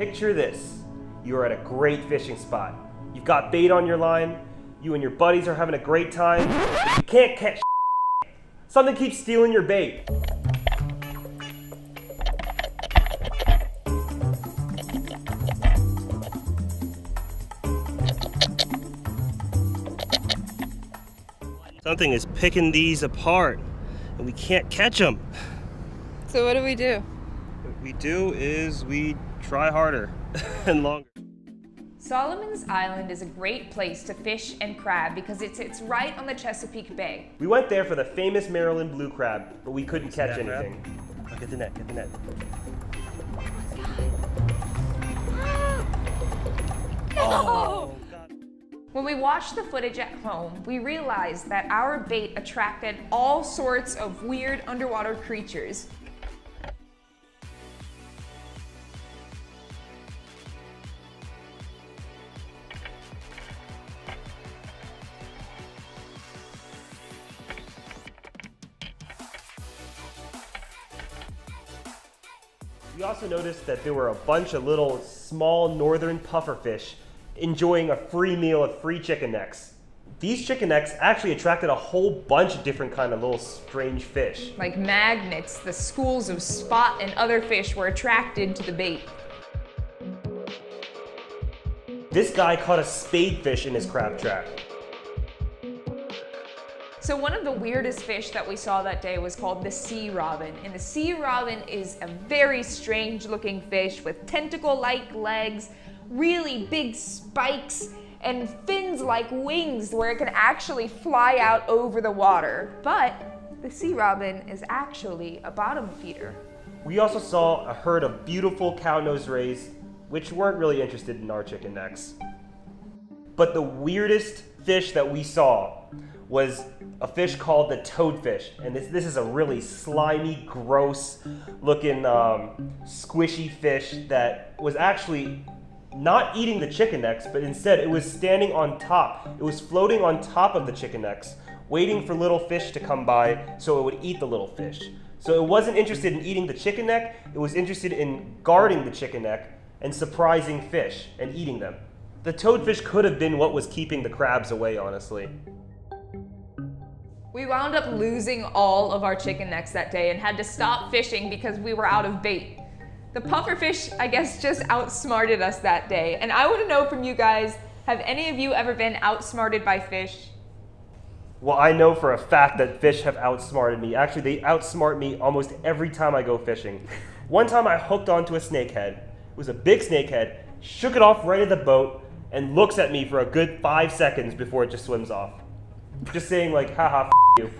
Picture this. You are at a great fishing spot. You've got bait on your line. You and your buddies are having a great time. But you can't catch something keeps stealing your bait. Something is picking these apart and we can't catch them. So what do we do? What we do is we try harder and longer. Solomon's Island is a great place to fish and crab because it sits right on the Chesapeake Bay. We went there for the famous Maryland blue crab, but we couldn't catch anything. Oh, get the net, get the net. Oh! When we watched the footage at home, we realized that our bait attracted all sorts of weird underwater creatures. We also noticed that there were a bunch of little small northern pufferfish enjoying a free meal of free chicken necks. These chicken necks actually attracted a whole bunch of different kind of little strange fish. Like magnets, the schools of spot and other fish were attracted to the bait. This guy caught a spadefish in his crab trap. So one of the weirdest fish that we saw that day was called the sea robin. And the sea robin is a very strange looking fish with tentacle-like legs, really big spikes, and fins like wings where it can actually fly out over the water. But the sea robin is actually a bottom feeder. We also saw a herd of beautiful cow-nosed rays, which weren't really interested in our chicken necks. But the weirdest fish that we saw was a fish called the toadfish. And this is a really slimy, gross looking squishy fish that was actually not eating the chicken necks, but instead it was standing on top. It was floating on top of the chicken necks, waiting for little fish to come by so it would eat the little fish. So it wasn't interested in eating the chicken neck, it was interested in guarding the chicken neck and surprising fish and eating them. The toadfish could have been what was keeping the crabs away, honestly. We wound up losing all of our chicken necks that day and had to stop fishing because we were out of bait. The pufferfish, I guess, just outsmarted us that day. And I want to know from you guys, have any of you ever been outsmarted by fish? Well, I know for a fact that fish have outsmarted me. Actually, they outsmart me almost every time I go fishing. One time I hooked onto a snakehead. It was a big snakehead, shook it off right at the boat, and looks at me for a good 5 seconds before it just swims off. Just saying like, haha, f you.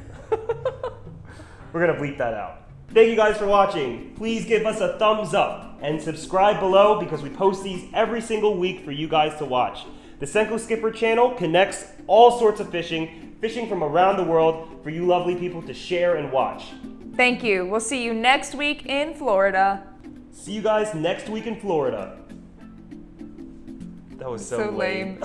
We're gonna bleep that out. Thank you guys for watching. Please give us a thumbs up and subscribe below because we post these every single week for you guys to watch. The SenkoSkipper Channel connects all sorts of fishing from around the world for you lovely people to share and watch. Thank you. We'll see you next week in Florida. See you guys next week in Florida. That was so lame.